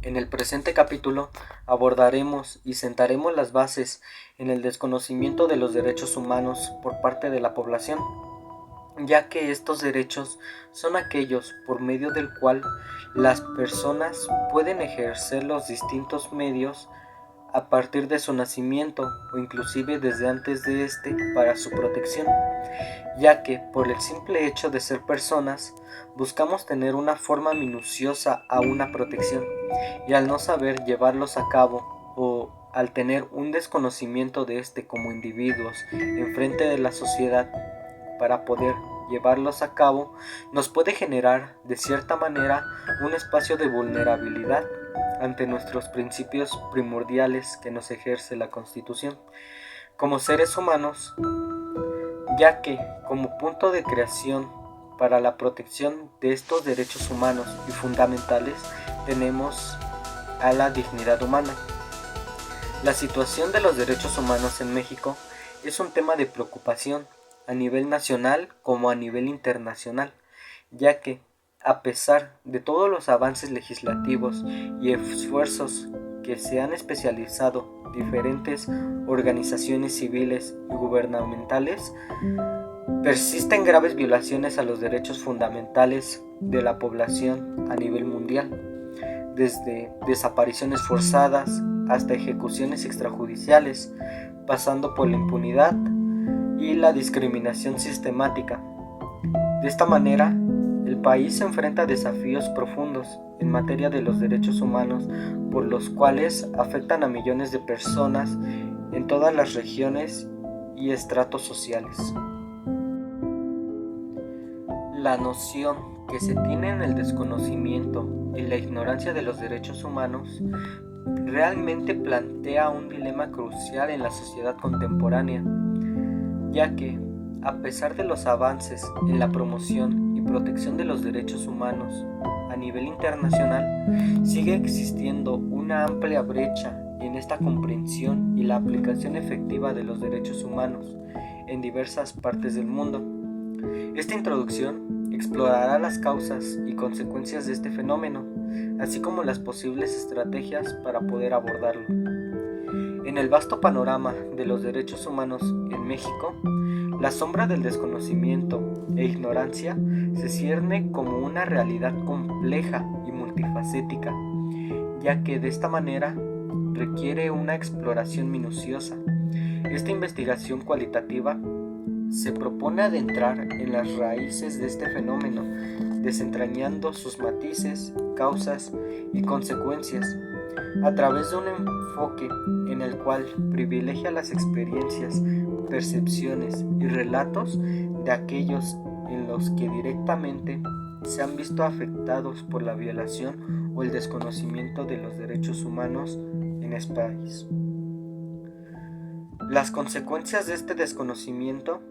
En el presente capítulo abordaremos y sentaremos las bases en el desconocimiento de los derechos humanos por parte de la población, ya que estos derechos son aquellos por medio del cual las personas pueden ejercer los distintos medios a partir de su nacimiento o inclusive desde antes de este para su protección, ya que por el simple hecho de ser personas buscamos tener una forma minuciosa a una protección y al no saber llevarlos a cabo o al tener un desconocimiento de este como individuos en frente de la sociedad para poder llevarlos a cabo, nos puede generar de cierta manera un espacio de vulnerabilidad ante nuestros principios primordiales que nos ejerce la Constitución como seres humanos, ya que como punto de creación para la protección de estos derechos humanos y fundamentales tenemos a la dignidad humana. La situación de los derechos humanos en México es un tema de preocupación a nivel nacional como a nivel internacional, ya que a pesar de todos los avances legislativos y esfuerzos que se han especializado diferentes organizaciones civiles y gubernamentales, persisten graves violaciones a los derechos fundamentales de la población a nivel mundial, desde desapariciones forzadas hasta ejecuciones extrajudiciales, pasando por la impunidad y la discriminación sistemática. De esta manera, el país se enfrenta a desafíos profundos en materia de los derechos humanos, por los cuales afectan a millones de personas en todas las regiones y estratos sociales. La noción que se tiene en el desconocimiento y la ignorancia de los derechos humanos realmente plantea un dilema crucial en la sociedad contemporánea, ya que, a pesar de los avances en la promoción y protección de los derechos humanos a nivel internacional, sigue existiendo una amplia brecha en esta comprensión y la aplicación efectiva de los derechos humanos en diversas partes del mundo. Esta introducción explorará las causas y consecuencias de este fenómeno, así como las posibles estrategias para poder abordarlo. En el vasto panorama de los derechos humanos en México, la sombra del desconocimiento e ignorancia se cierne como una realidad compleja y multifacética, ya que de esta manera requiere una exploración minuciosa. Esta investigación cualitativa se propone adentrar en las raíces de este fenómeno, desentrañando sus matices, causas y consecuencias, a través de un enfoque en el cual privilegia las experiencias, percepciones y relatos de aquellos en los que directamente se han visto afectados por la violación o el desconocimiento de los derechos humanos en este país. Las consecuencias de este desconocimiento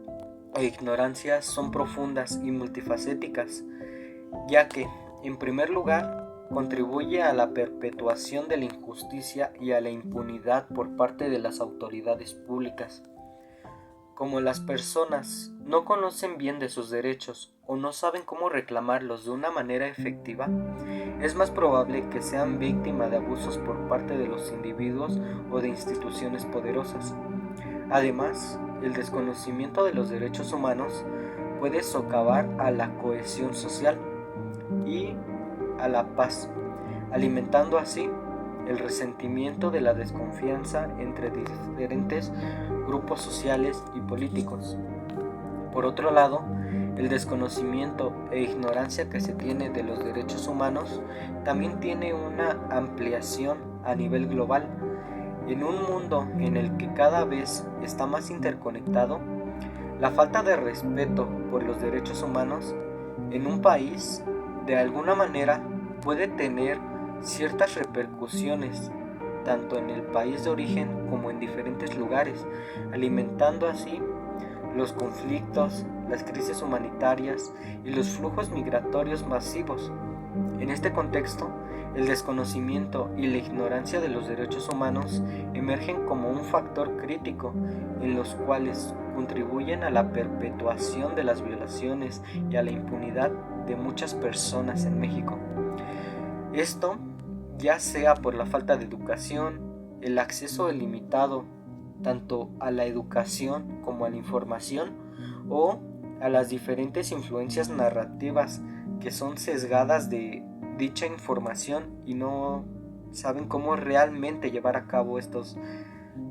e ignorancia son profundas y multifacéticas, ya que, en primer lugar, contribuye a la perpetuación de la injusticia y a la impunidad por parte de las autoridades públicas. Como las personas no conocen bien de sus derechos o no saben cómo reclamarlos de una manera efectiva, es más probable que sean víctimas de abusos por parte de los individuos o de instituciones poderosas. Además, el desconocimiento de los derechos humanos puede socavar a la cohesión social y a la paz, alimentando así el resentimiento de la desconfianza entre diferentes grupos sociales y políticos. Por otro lado, el desconocimiento e ignorancia que se tiene de los derechos humanos también tiene una ampliación a nivel global. En un mundo en el que cada vez está más interconectado, la falta de respeto por los derechos humanos en un país de alguna manera puede tener ciertas repercusiones tanto en el país de origen como en diferentes lugares, alimentando así los conflictos, las crisis humanitarias y los flujos migratorios masivos. En este contexto, el desconocimiento y la ignorancia de los derechos humanos emergen como un factor crítico en los cuales contribuyen a la perpetuación de las violaciones y a la impunidad de muchas personas en México. Esto ya sea por la falta de educación, el acceso ilimitado tanto a la educación como a la información, o a las diferentes influencias narrativas que son sesgadas de dicha información y no saben cómo realmente llevar a cabo estos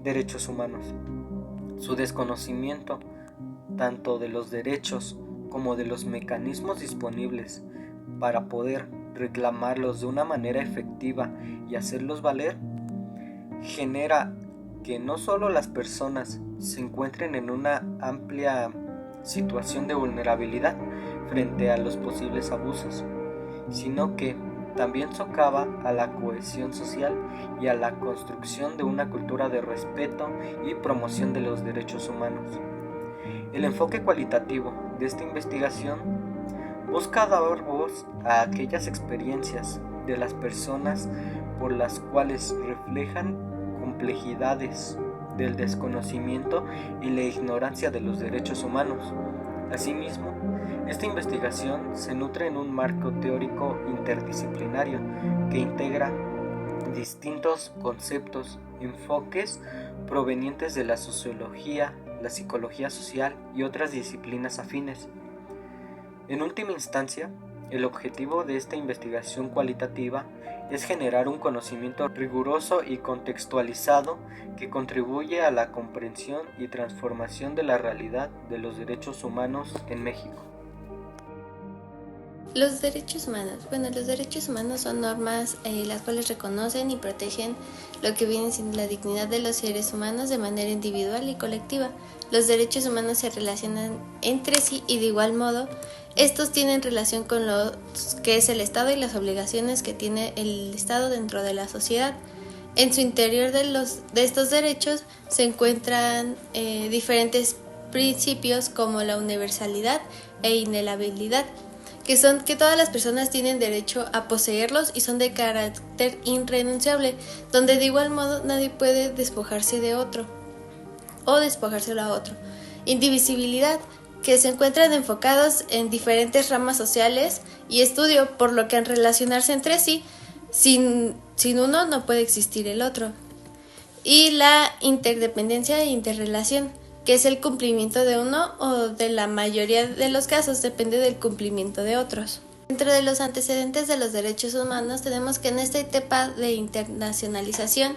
derechos humanos. Su desconocimiento tanto de los derechos como de los mecanismos disponibles para poder reclamarlos de una manera efectiva y hacerlos valer, genera que no solo las personas se encuentren en una amplia situación de vulnerabilidad frente a los posibles abusos, sino que también socava a la cohesión social y a la construcción de una cultura de respeto y promoción de los derechos humanos. El enfoque cualitativo de esta investigación busca dar voz a aquellas experiencias de las personas por las cuales reflejan complejidades del desconocimiento y la ignorancia de los derechos humanos. Asimismo, esta investigación se nutre en un marco teórico interdisciplinario que integra distintos conceptos, enfoques provenientes de la sociología, la psicología social y otras disciplinas afines. En última instancia, el objetivo de esta investigación cualitativa es generar un conocimiento riguroso y contextualizado que contribuye a la comprensión y transformación de la realidad de los derechos humanos en México. Los derechos humanos. Los derechos humanos son normas las cuales reconocen y protegen lo que viene siendo la dignidad de los seres humanos de manera individual y colectiva. Los derechos humanos se relacionan entre sí y de igual modo, estos tienen relación con lo que es el Estado y las obligaciones que tiene el Estado dentro de la sociedad. En su interior de estos derechos se encuentran diferentes principios como la universalidad e inalienabilidad, que son que todas las personas tienen derecho a poseerlos y son de carácter irrenunciable, donde de igual modo nadie puede despojarse de otro o despojárselo a otro. Indivisibilidad, que se encuentran enfocados en diferentes ramas sociales y estudio, por lo que al relacionarse entre sí, sin uno no puede existir el otro. Y la interdependencia e interrelación, que es el cumplimiento de uno o de la mayoría de los casos depende del cumplimiento de otros. Dentro de los antecedentes de los derechos humanos tenemos que en esta etapa de internacionalización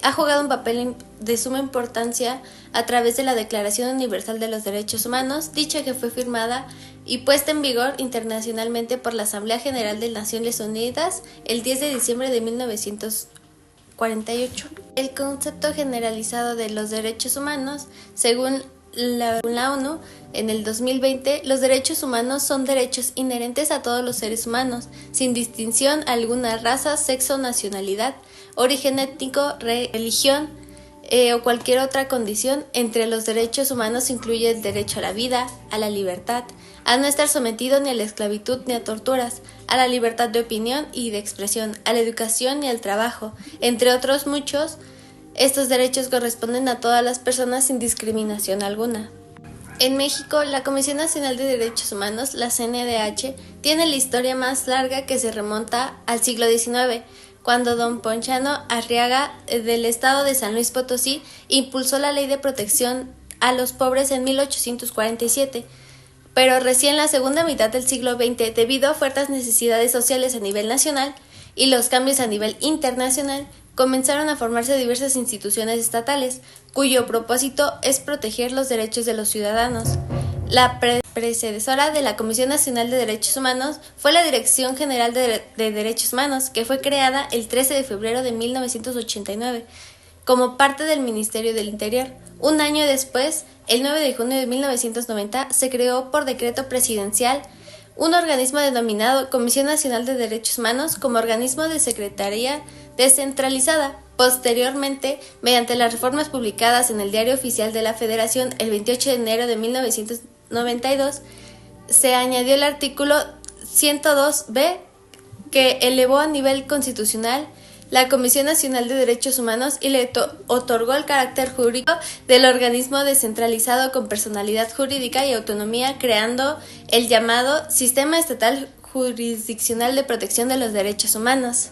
ha jugado un papel de suma importancia a través de la Declaración Universal de los Derechos Humanos, dicha que fue firmada y puesta en vigor internacionalmente por la Asamblea General de Naciones Unidas el 10 de diciembre de 1948. El concepto generalizado de los derechos humanos, según la ONU, en el 2020, los derechos humanos son derechos inherentes a todos los seres humanos, sin distinción alguna raza, sexo, nacionalidad, origen étnico, religión o cualquier otra condición. Entre los derechos humanos incluye el derecho a la vida, a la libertad, a no estar sometido ni a la esclavitud ni a torturas, a la libertad de opinión y de expresión, a la educación y al trabajo, entre otros muchos. Estos derechos corresponden a todas las personas sin discriminación alguna. En México, la Comisión Nacional de Derechos Humanos, la CNDH, tiene la historia más larga que se remonta al siglo XIX, cuando don Ponciano Arriaga, del estado de San Luis Potosí, impulsó la Ley de Protección a los Pobres en 1847. Pero recién la segunda mitad del siglo XX, debido a fuertes necesidades sociales a nivel nacional y los cambios a nivel internacional, comenzaron a formarse diversas instituciones estatales, cuyo propósito es proteger los derechos de los ciudadanos. La predecesora de la Comisión Nacional de Derechos Humanos fue la Dirección General de Derechos Humanos, que fue creada el 13 de febrero de 1989, como parte del Ministerio del Interior. Un año después, el 9 de junio de 1990, se creó por decreto presidencial un organismo denominado Comisión Nacional de Derechos Humanos como organismo de secretaría descentralizada. Posteriormente, mediante las reformas publicadas en el Diario Oficial de la Federación el 28 de enero de 1992, se añadió el artículo 102b, que elevó a nivel constitucional la Comisión Nacional de Derechos Humanos y le otorgó el carácter jurídico del organismo descentralizado con personalidad jurídica y autonomía, creando el llamado Sistema Estatal Jurisdiccional de Protección de los Derechos Humanos.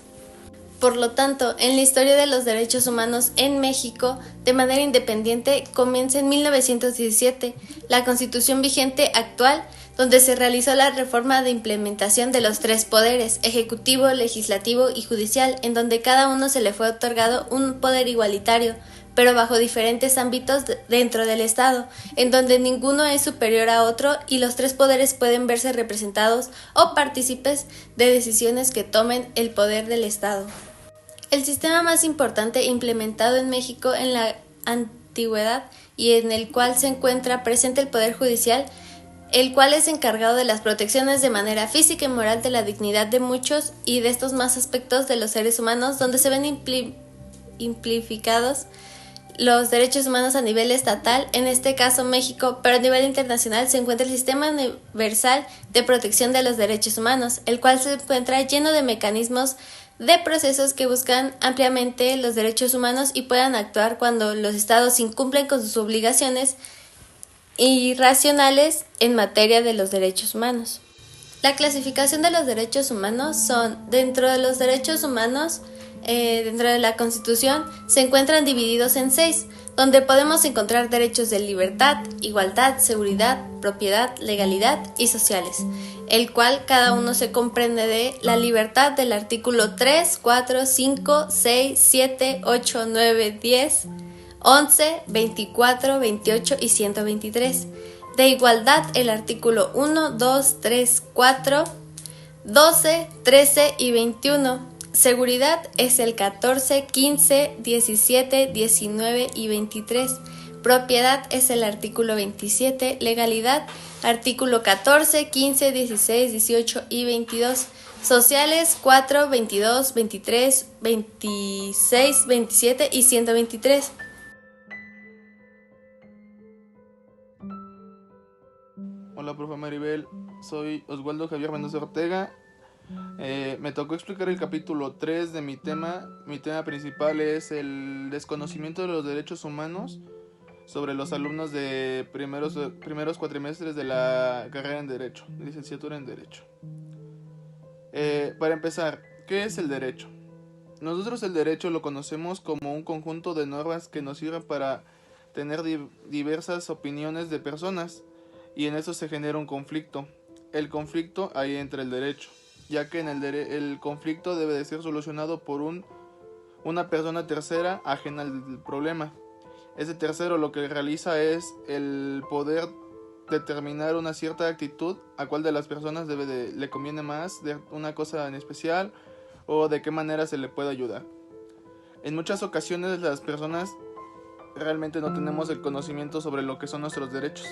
Por lo tanto, en la historia de los derechos humanos en México, de manera independiente, comienza en 1917, la Constitución vigente actual, donde se realizó la reforma de implementación de los tres poderes, ejecutivo, legislativo y judicial, en donde cada uno se le fue otorgado un poder igualitario, pero bajo diferentes ámbitos dentro del Estado, en donde ninguno es superior a otro y los tres poderes pueden verse representados o partícipes de decisiones que tomen el poder del Estado. El sistema más importante implementado en México en la antigüedad y en el cual se encuentra presente el Poder Judicial, el cual es encargado de las protecciones de manera física y moral de la dignidad de muchos y de estos más aspectos de los seres humanos, donde se ven implicados los derechos humanos a nivel estatal, en este caso México, pero a nivel internacional se encuentra el Sistema Universal de Protección de los Derechos Humanos, el cual se encuentra lleno de mecanismos de procesos que buscan ampliamente los derechos humanos y puedan actuar cuando los estados incumplen con sus obligaciones irracionales en materia de los derechos humanos. La clasificación de los derechos humanos son, dentro de los derechos humanos, dentro de la Constitución, se encuentran divididos en 6, donde podemos encontrar derechos de libertad, igualdad, seguridad, propiedad, legalidad y sociales, el cual cada uno se comprende de la libertad del artículo 3, 4, 5, 6, 7, 8, 9, 10, 11, 24, 28 y 123. De igualdad el artículo 1, 2, 3, 4, 12, 13 y 21. Seguridad es el 14, 15, 17, 19 y 23. Propiedad es el artículo 27. Legalidad, artículo 14, 15, 16, 18 y 22. Sociales 4, 22, 23, 26, 27 y 123. Hola, profe Maribel, soy Oswaldo Javier Mendoza Ortega. Me tocó explicar el capítulo 3 de mi tema. Mi tema principal es el desconocimiento de los derechos humanos sobre los alumnos de primeros cuatrimestres de la carrera en Derecho, licenciatura en Derecho. Para empezar, ¿qué es el derecho? Nosotros el derecho lo conocemos como un conjunto de normas que nos sirven para tener diversas opiniones de personas, y en eso se genera un conflicto. El conflicto ahí entra el derecho, ya que el conflicto debe de ser solucionado por una persona tercera ajena al problema. Ese tercero lo que realiza es el poder determinar una cierta actitud a cuál de las personas le conviene más, de una cosa en especial, o de qué manera se le puede ayudar. En muchas ocasiones las personas realmente no tenemos el conocimiento sobre lo que son nuestros derechos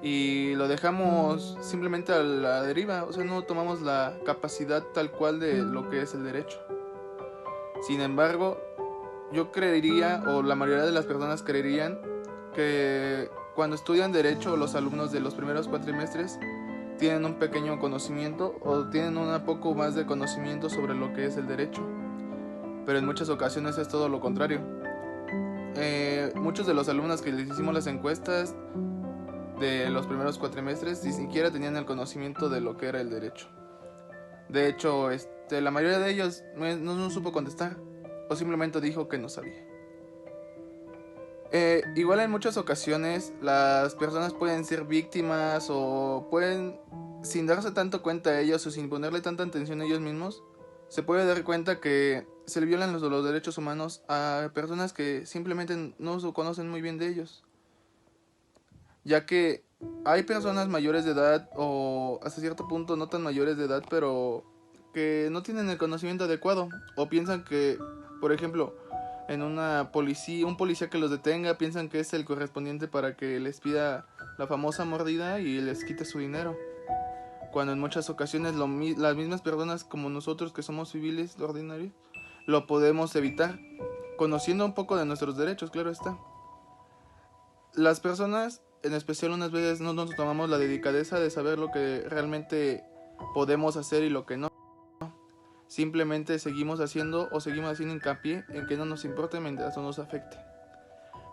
y lo dejamos simplemente a la deriva, o sea, no tomamos la capacidad tal cual de lo que es el derecho. Sin embargo, yo creería, o la mayoría de las personas creerían, que cuando estudian derecho, los alumnos de los primeros cuatrimestres tienen un pequeño conocimiento o tienen un poco más de conocimiento sobre lo que es el derecho, pero en muchas ocasiones es todo lo contrario. Muchos de los alumnos que les hicimos las encuestas de los primeros cuatrimestres ni siquiera tenían el conocimiento de lo que era el derecho. De hecho, la mayoría de ellos no supo contestar, o simplemente dijo que no sabía. Igual en muchas ocasiones las personas pueden ser víctimas o pueden, sin darse tanto cuenta a ellos o sin ponerle tanta atención a ellos mismos, se puede dar cuenta que se le violan los derechos humanos a personas que simplemente no se conocen muy bien de ellos. Ya que hay personas mayores de edad o hasta cierto punto no tan mayores de edad, pero que no tienen el conocimiento adecuado o piensan que, por ejemplo, en un policía que los detenga, piensan que es el correspondiente para que les pida la famosa mordida y les quite su dinero, cuando en muchas ocasiones las mismas personas como nosotros que somos civiles ordinarios lo podemos evitar, conociendo un poco de nuestros derechos, claro está. Las personas, en especial unas veces, no nos tomamos la delicadeza de saber lo que realmente podemos hacer y lo que no. Simplemente seguimos haciendo hincapié en que no nos importe mientras no nos afecte.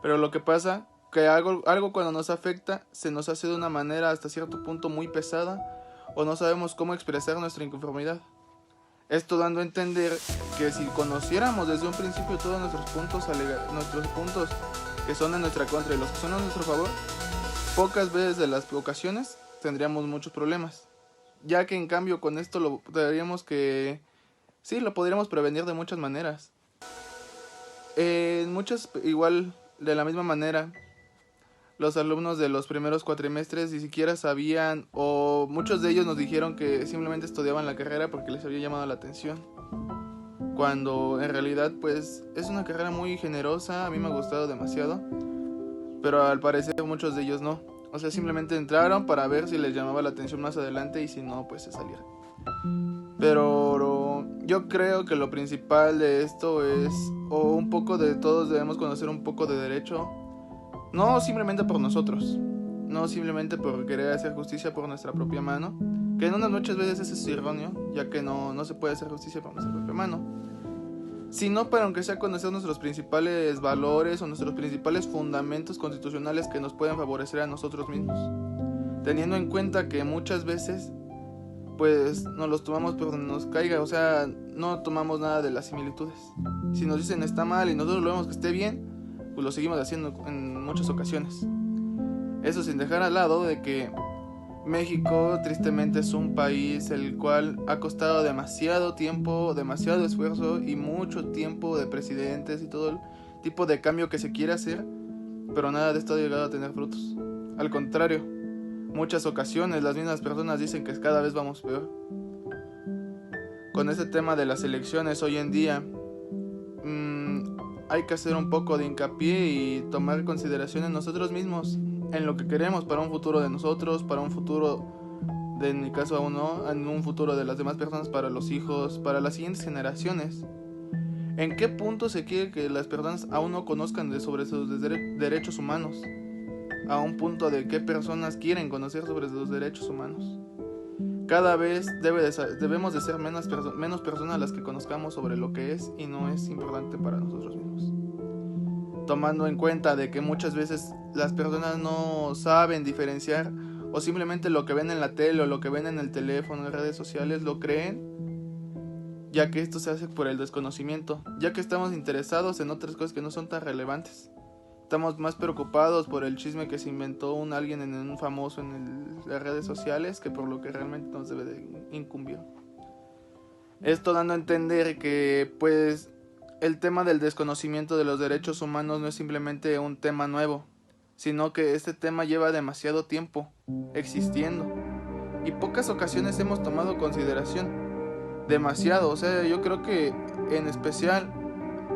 Pero lo que pasa, que algo cuando nos afecta, se nos hace de una manera hasta cierto punto muy pesada, o no sabemos cómo expresar nuestra inconformidad. Esto dando a entender que si conociéramos desde un principio todos nuestros puntos que son en nuestra contra y los que son a nuestro favor, pocas veces de las ocasiones tendríamos muchos problemas, ya que en cambio con esto lo podríamos prevenir de muchas maneras. Igual de la misma manera, los alumnos de los primeros cuatrimestres ni siquiera sabían, o muchos de ellos nos dijeron que simplemente estudiaban la carrera porque les había llamado la atención, cuando en realidad pues es una carrera muy generosa. A mí me ha gustado demasiado, pero al parecer muchos de ellos no. O sea, simplemente entraron para ver si les llamaba la atención más adelante y si no, pues se salieron. Pero yo creo que lo principal de esto es, o un poco de todos debemos conocer un poco de derecho, no simplemente por nosotros, no simplemente por querer hacer justicia por nuestra propia mano, que en unas muchas veces eso es erróneo, ya que no se puede hacer justicia por nuestra propia mano, sino para aunque sea conocer nuestros principales valores o nuestros principales fundamentos constitucionales que nos pueden favorecer a nosotros mismos, teniendo en cuenta que muchas veces pues nos los tomamos por donde nos caiga, o sea, no tomamos nada de las similitudes. Si nos dicen está mal y nosotros lo vemos que esté bien, pues lo seguimos haciendo en muchas ocasiones. Eso sin dejar al lado de que México tristemente es un país el cual ha costado demasiado tiempo, demasiado esfuerzo y mucho tiempo de presidentes y todo el tipo de cambio que se quiere hacer, pero nada de esto ha llegado a tener frutos. Al contrario, muchas ocasiones las mismas personas dicen que cada vez vamos peor. Con este tema de las elecciones hoy en día, hay que hacer un poco de hincapié y tomar consideración en nosotros mismos, en lo que queremos para un futuro de nosotros, para un futuro de, en mi caso aún no, en un futuro de las demás personas, para los hijos, para las siguientes generaciones. ¿En qué punto se quiere que las personas aún no conozcan sobre sus derechos humanos? A un punto de qué personas quieren conocer sobre sus derechos humanos. Cada vez debemos de ser menos personas las que conozcamos sobre lo que es y no es importante para nosotros mismos. Tomando en cuenta de que muchas veces las personas no saben diferenciar, o simplemente lo que ven en la tele o lo que ven en el teléfono, en redes sociales, lo creen, ya que esto se hace por el desconocimiento, ya que estamos interesados en otras cosas que no son tan relevantes. Estamos más preocupados por el chisme que se inventó alguien en un famoso en las redes sociales que por lo que realmente nos debe de incumbir. Esto dando a entender que pues el tema del desconocimiento de los derechos humanos no es simplemente un tema nuevo, sino que este tema lleva demasiado tiempo existiendo y pocas ocasiones hemos tomado consideración. Demasiado, o sea, yo creo que en especial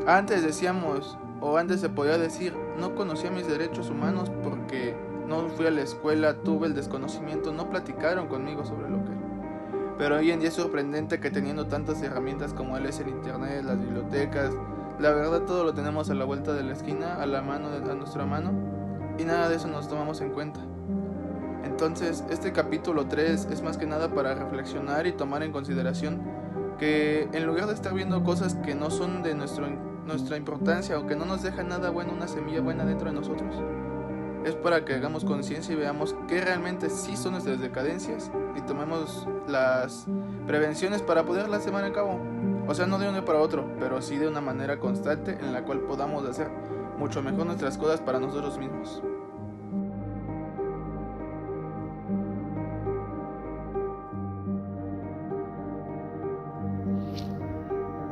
antes decíamos, o antes se podía decir, no conocía mis derechos humanos porque no fui a la escuela, tuve el desconocimiento, no platicaron conmigo sobre lo que era. Pero hoy en día es sorprendente que teniendo tantas herramientas como es el internet, las bibliotecas, la verdad todo lo tenemos a la vuelta de la esquina, a nuestra mano, y nada de eso nos tomamos en cuenta. Entonces este capítulo 3 es más que nada para reflexionar y tomar en consideración que en lugar de estar viendo cosas que no son de nuestra importancia o que no nos deja nada bueno, una semilla buena dentro de nosotros, es para que hagamos conciencia y veamos qué realmente sí son nuestras decadencias y tomemos las prevenciones para poderlas llevar a cabo. O sea, no de un día para otro, pero sí de una manera constante en la cual podamos hacer mucho mejor nuestras cosas para nosotros mismos.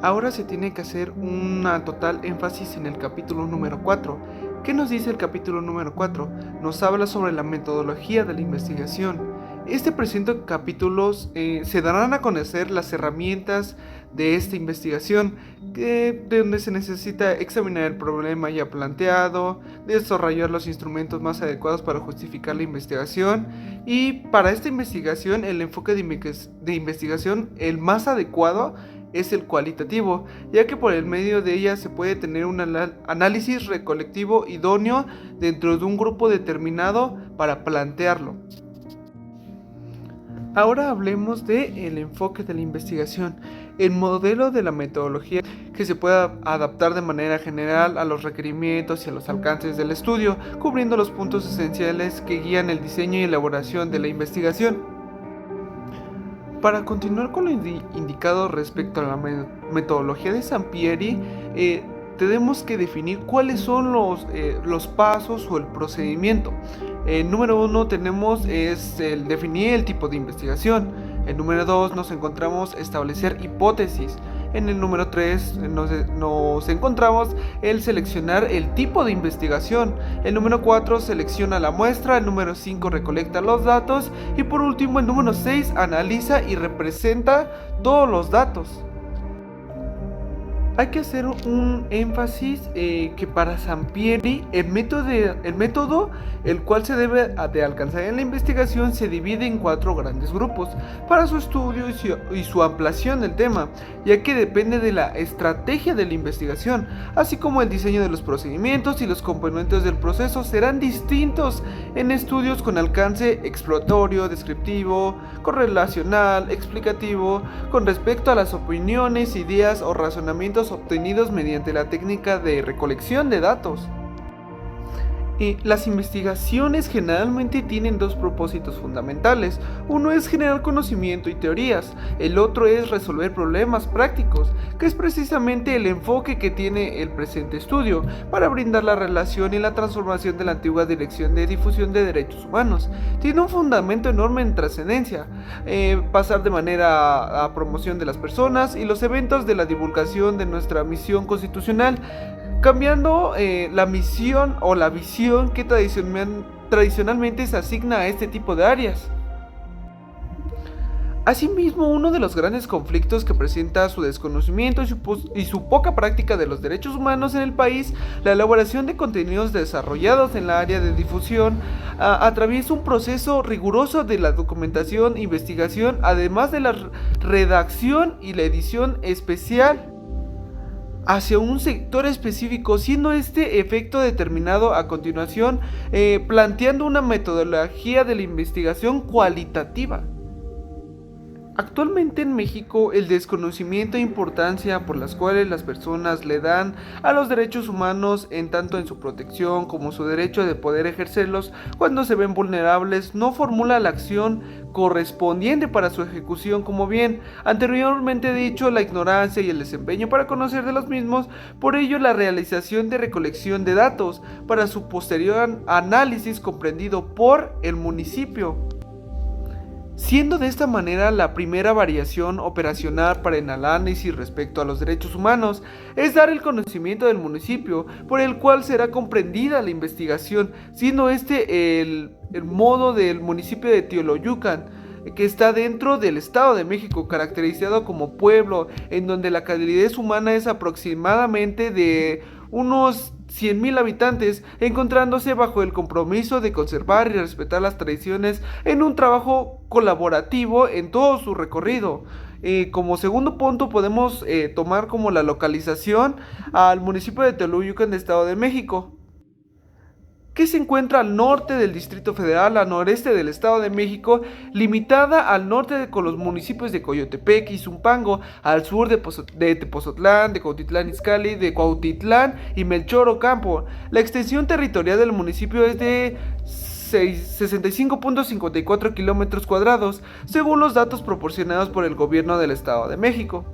Ahora se tiene que hacer una total énfasis en el capítulo número 4. ¿Qué nos dice el capítulo número 4? Nos habla sobre la metodología de la investigación. Este presente capítulos se darán a conocer las herramientas de esta investigación, de donde se necesita examinar el problema ya planteado, desarrollar los instrumentos más adecuados para justificar la investigación, y para esta investigación el enfoque de investigación el más adecuado es el cualitativo, ya que por el medio de ella se puede tener un análisis recolectivo idóneo dentro de un grupo determinado para plantearlo. Ahora hablemos del enfoque de la investigación, el modelo de la metodología que se pueda adaptar de manera general a los requerimientos y a los alcances del estudio, cubriendo los puntos esenciales que guían el diseño y elaboración de la investigación. Para continuar con lo indicado respecto a la metodología de Sampieri, tenemos que definir cuáles son los pasos o el procedimiento. Número 1 tenemos el definir el tipo de investigación. En número 2 nos encontramos establecer hipótesis. En el número 3 nos encontramos el seleccionar el tipo de investigación. El número 4 selecciona la muestra. El número 5 recolecta los datos. Y por último, el número 6 analiza y representa todos los datos. Hay que hacer un énfasis que para Sampieri el método el cual se debe de alcanzar en la investigación se divide en 4 grandes grupos para su estudio y su ampliación del tema, ya que depende de la estrategia de la investigación, así como el diseño de los procedimientos y los componentes del proceso serán distintos en estudios con alcance exploratorio, descriptivo, correlacional, explicativo, con respecto a las opiniones, ideas o razonamientos obtenidos mediante la técnica de recolección de datos. Las investigaciones generalmente tienen 2 propósitos fundamentales. Uno es generar conocimiento y teorías, el otro es resolver problemas prácticos, que es precisamente el enfoque que tiene el presente estudio para brindar la relación y la transformación de la antigua Dirección de Difusión de Derechos Humanos. Tiene un fundamento enorme en trascendencia, pasar de manera a promoción de las personas y los eventos de la divulgación de nuestra misión constitucional, cambiando la misión o la visión que tradicionalmente se asigna a este tipo de áreas. Asimismo, uno de los grandes conflictos que presenta su desconocimiento y su poca práctica de los derechos humanos en el país, la elaboración de contenidos desarrollados en la área de difusión, atraviesa un proceso riguroso de la documentación, investigación, además de la redacción y la edición especial hacia un sector específico, siendo este efecto determinado a continuación, planteando una metodología de la investigación cualitativa. Actualmente en México, el desconocimiento e importancia por las cuales las personas le dan a los derechos humanos, en tanto en su protección como su derecho de poder ejercerlos cuando se ven vulnerables, no formula la acción correspondiente para su ejecución, como bien anteriormente dicho, la ignorancia y el desempeño para conocer de los mismos. Por ello, la realización de recolección de datos para su posterior análisis comprendido por el municipio, siendo de esta manera la primera variación operacional para el análisis respecto a los derechos humanos es dar el conocimiento del municipio por el cual será comprendida la investigación, siendo este el modo del municipio de Teoloyucan, que está dentro del Estado de México, caracterizado como pueblo, en donde la calidez humana es aproximadamente de unos 100,000 habitantes, encontrándose bajo el compromiso de conservar y respetar las tradiciones en un trabajo colaborativo en todo su recorrido. Como segundo punto podemos tomar como la localización al municipio de Teoloyucan de Estado de México, que se encuentra al norte del Distrito Federal, al noreste del Estado de México, limitada al norte con los municipios de Coyotepec y Zumpango, al sur de Tepozotlán, de Cuautitlán Izcalli, de Cuautitlán y Melchor Ocampo. La extensión territorial del municipio es de 65.54 kilómetros cuadrados, según los datos proporcionados por el gobierno del Estado de México.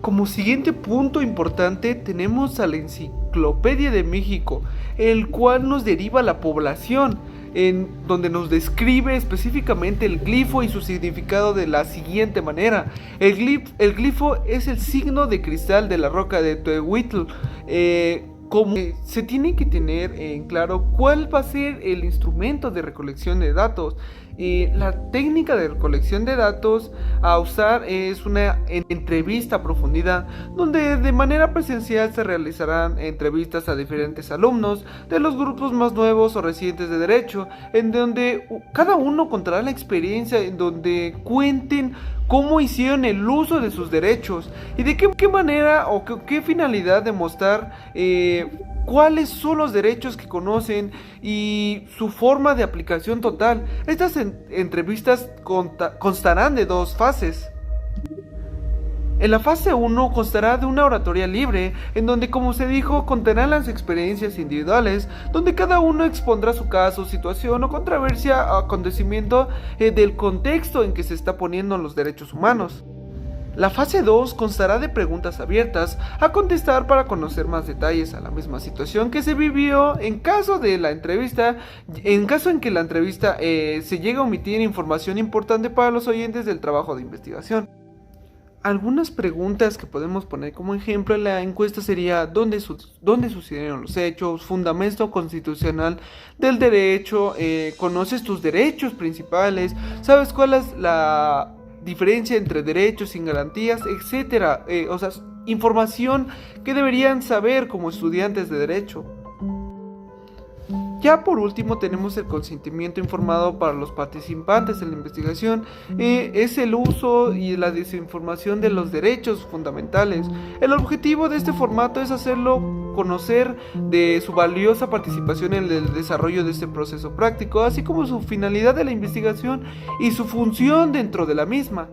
Como siguiente punto importante tenemos a la Enciclopedia de México, el cual nos deriva la población, en donde nos describe específicamente el glifo y su significado de la siguiente manera. El glifo es el signo de cristal de la roca de Tehuitl. Como se tiene que tener en claro cuál va a ser el instrumento de recolección de datos. La técnica de recolección de datos a usar es una entrevista a profundidad, donde de manera presencial se realizarán entrevistas a diferentes alumnos de los grupos más nuevos o recientes de derecho, en donde cada uno contará la experiencia, en donde cuenten cómo hicieron el uso de sus derechos y de qué manera o qué finalidad demostrar cuáles son los derechos que conocen y su forma de aplicación total. Estas entrevistas constarán de 2 fases. En la fase 1 constará de una oratoria libre, en donde, como se dijo, contarán las experiencias individuales, donde cada uno expondrá su caso, situación o controversia o acontecimiento del contexto en que se está poniendo los derechos humanos. La fase 2 constará de preguntas abiertas a contestar para conocer más detalles a la misma situación que se vivió en caso en que la entrevista se llegue a omitir información importante para los oyentes del trabajo de investigación. Algunas preguntas que podemos poner como ejemplo en la encuesta sería ¿dónde sucedieron los hechos? Fundamento constitucional del derecho, ¿conoces tus derechos principales? ¿Sabes cuál es la diferencia entre derechos sin garantías, etcétera? Información que deberían saber como estudiantes de derecho. Ya por último tenemos el consentimiento informado para los participantes en la investigación. Es el uso y la desinformación de los derechos fundamentales. El objetivo de este formato es hacerlo conocer de su valiosa participación en el desarrollo de este proceso práctico, así como su finalidad de la investigación y su función dentro de la misma.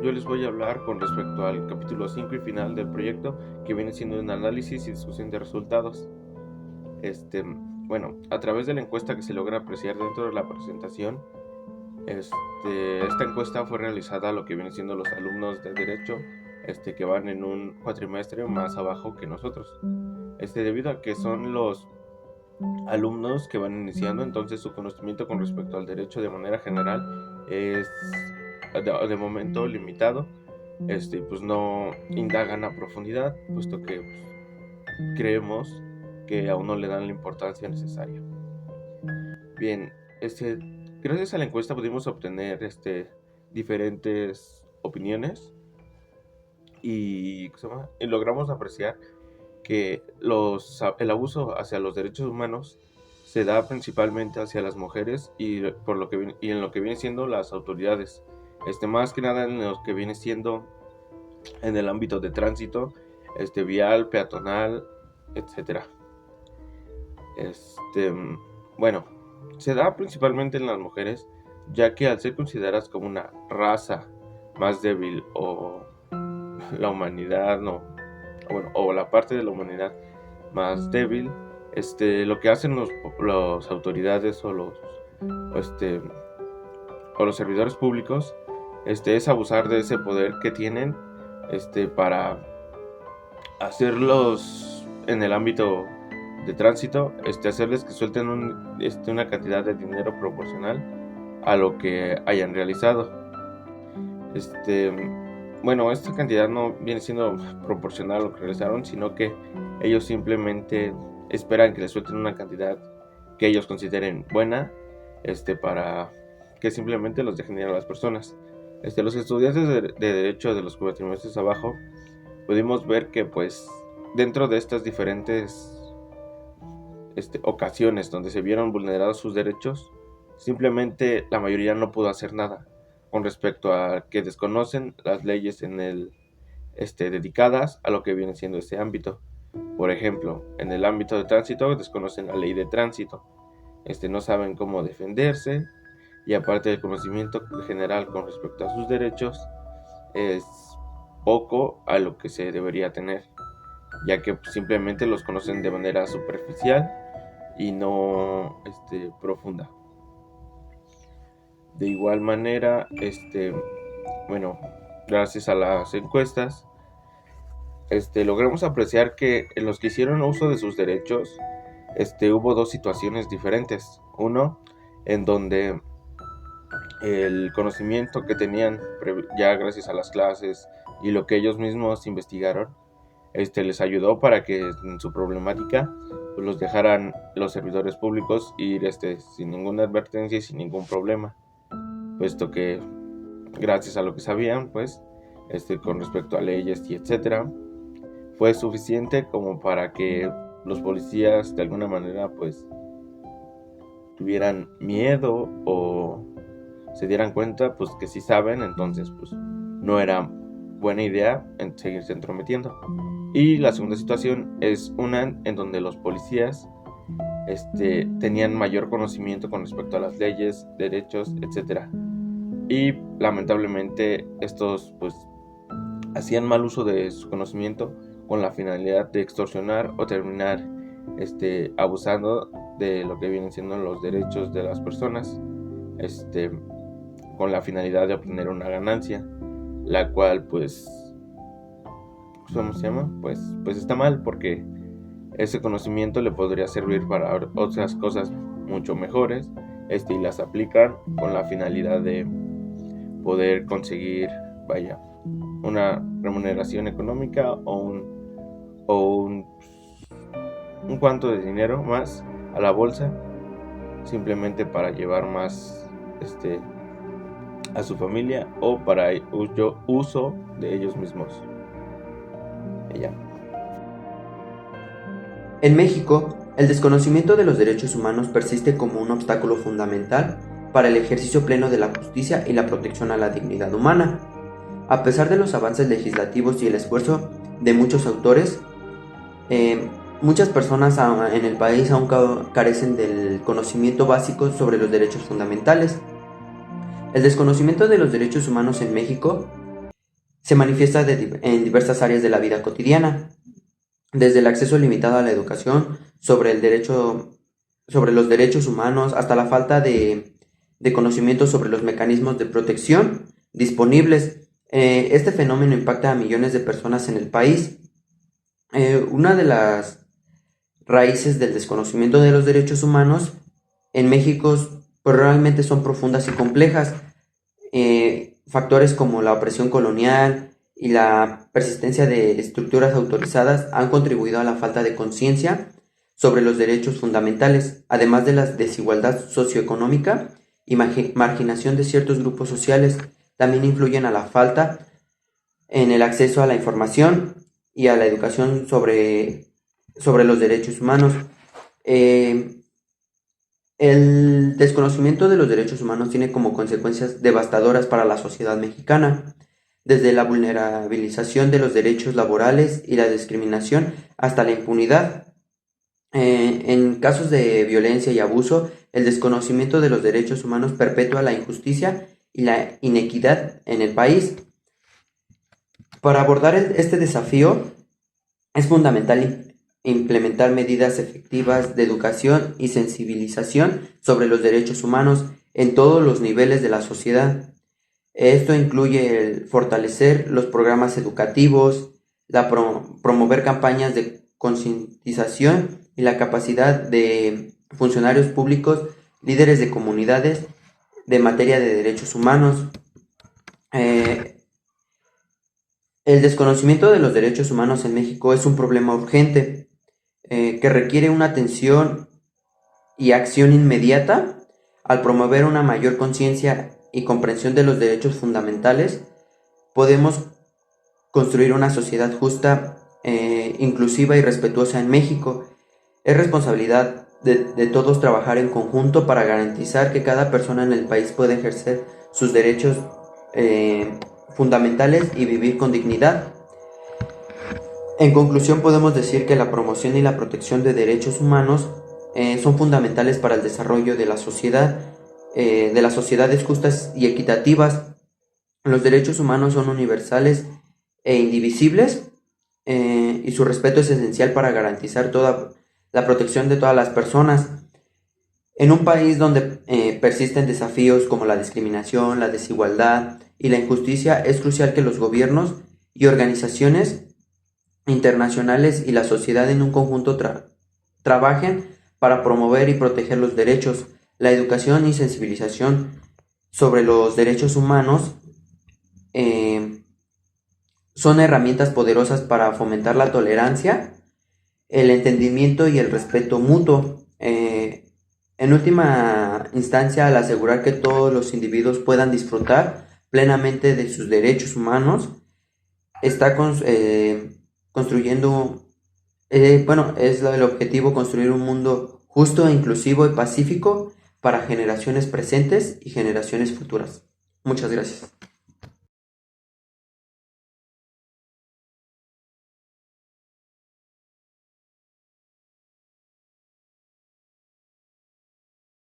Yo les voy a hablar con respecto al capítulo 5 y final del proyecto, que viene siendo un análisis y discusión de resultados. A través de la encuesta que se logra apreciar dentro de la presentación, esta encuesta fue realizada a lo que vienen siendo los alumnos de Derecho, que van en un cuatrimestre más abajo que nosotros. Debido a que son los alumnos que van iniciando, entonces su conocimiento con respecto al derecho de manera general es de momento limitado, pues no indagan a profundidad, puesto que creemos que aún no le dan la importancia necesaria. Bien, gracias a la encuesta pudimos obtener diferentes opiniones y logramos apreciar que el abuso hacia los derechos humanos se da principalmente hacia las mujeres y en lo que viene siendo las autoridades. Más que nada en lo que viene siendo en el ámbito de tránsito, vial, peatonal, etcétera. Se da principalmente en las mujeres, ya que al ser consideradas como una raza más débil o la humanidad o la parte de la humanidad más débil, lo que hacen las autoridades o los servidores públicos es abusar de ese poder que tienen para hacerlos en el ámbito de tránsito, hacerles que suelten una cantidad de dinero proporcional a lo que hayan realizado. Esta cantidad no viene siendo proporcional a lo que realizaron, sino que ellos simplemente esperan que les suelten una cantidad que ellos consideren buena, para que simplemente los dejen ir a las personas. Los estudiantes de Derecho de los cuatrimestres abajo pudimos ver que pues dentro de estas diferentes ocasiones donde se vieron vulnerados sus derechos, simplemente la mayoría no pudo hacer nada con respecto a que desconocen las leyes dedicadas a lo que viene siendo este ámbito. Por ejemplo, en el ámbito de tránsito desconocen la ley de tránsito, no saben cómo defenderse, y aparte del conocimiento general con respecto a sus derechos es poco a lo que se debería tener, ya que simplemente los conocen de manera superficial y no profunda. De igual manera, gracias a las encuestas, logramos apreciar que en los que hicieron uso de sus derechos, hubo dos situaciones diferentes. Uno, en donde el conocimiento que tenían ya gracias a las clases y lo que ellos mismos investigaron, les ayudó para que en su problemática pues, los dejaran los servidores públicos ir sin ninguna advertencia y sin ningún problema, puesto que gracias a lo que sabían pues con respecto a leyes y etcétera, fue suficiente como para que los policías de alguna manera pues tuvieran miedo o se dieran cuenta pues que si saben, entonces pues no era buena idea en seguirse entrometiendo. Y la segunda situación es una en donde los policías tenían mayor conocimiento con respecto a las leyes, derechos, etcétera, y lamentablemente estos pues hacían mal uso de su conocimiento con la finalidad de extorsionar o terminar abusando de lo que vienen siendo los derechos de las personas, con la finalidad de obtener una ganancia, la cual pues ¿cómo se llama? Pues está mal, porque ese conocimiento le podría servir para otras cosas mucho mejores, y las aplican con la finalidad de poder conseguir, una remuneración económica o un cuanto de dinero más a la bolsa, simplemente para llevar más a su familia o para uso de ellos mismos. Y ya. En México, el desconocimiento de los derechos humanos persiste como un obstáculo fundamental para el ejercicio pleno de la justicia y la protección a la dignidad humana. A pesar de los avances legislativos y el esfuerzo de muchos autores, muchas personas en el país aún carecen del conocimiento básico sobre los derechos fundamentales. El desconocimiento de los derechos humanos en México se manifiesta en diversas áreas de la vida cotidiana, desde el acceso limitado a la educación sobre los derechos humanos hasta la falta de conocimiento sobre los mecanismos de protección disponibles. Este fenómeno impacta a millones de personas en el país. Una de las raíces del desconocimiento de los derechos humanos en México pues realmente son profundas y complejas. Factores como la opresión colonial y la persistencia de estructuras autorizadas han contribuido a la falta de conciencia sobre los derechos fundamentales, además de la desigualdad socioeconómica y marginación de ciertos grupos sociales. También influyen a la falta en el acceso a la información y a la educación sobre los derechos humanos. El desconocimiento de los derechos humanos tiene como consecuencias devastadoras para la sociedad mexicana, desde la vulnerabilización de los derechos laborales y la discriminación hasta la impunidad. En casos de violencia y abuso, el desconocimiento de los derechos humanos perpetúa la injusticia y la inequidad en el país. Para abordar este desafío, es fundamental implementar medidas efectivas de educación y sensibilización sobre los derechos humanos en todos los niveles de la sociedad. Esto incluye el fortalecer los programas educativos, promover campañas de concientización y la capacidad de funcionarios públicos, líderes de comunidades, de materia de derechos humanos. El desconocimiento de los derechos humanos en México es un problema urgente que requiere una atención y acción inmediata. Al promover una mayor conciencia y comprensión de los derechos fundamentales, podemos construir una sociedad justa, inclusiva y respetuosa en México. Es responsabilidad de todos trabajar en conjunto para garantizar que cada persona en el país pueda ejercer sus derechos fundamentales y vivir con dignidad. En conclusión, podemos decir que la promoción y la protección de derechos humanos son fundamentales para el desarrollo de la sociedad, de las sociedades justas y equitativas. Los derechos humanos son universales e indivisibles, y su respeto es esencial para garantizar toda la protección de todas las personas. En un país donde persisten desafíos como la discriminación, la desigualdad y la injusticia, es crucial que los gobiernos y organizaciones internacionales y la sociedad en un conjunto trabajen para promover y proteger los derechos. La educación y sensibilización sobre los derechos humanos son herramientas poderosas para fomentar la tolerancia, el entendimiento y el respeto mutuo. En última instancia, al asegurar que todos los individuos puedan disfrutar plenamente de sus derechos humanos, está construyendo, es el objetivo construir un mundo justo, inclusivo y pacífico para generaciones presentes y generaciones futuras. Muchas gracias.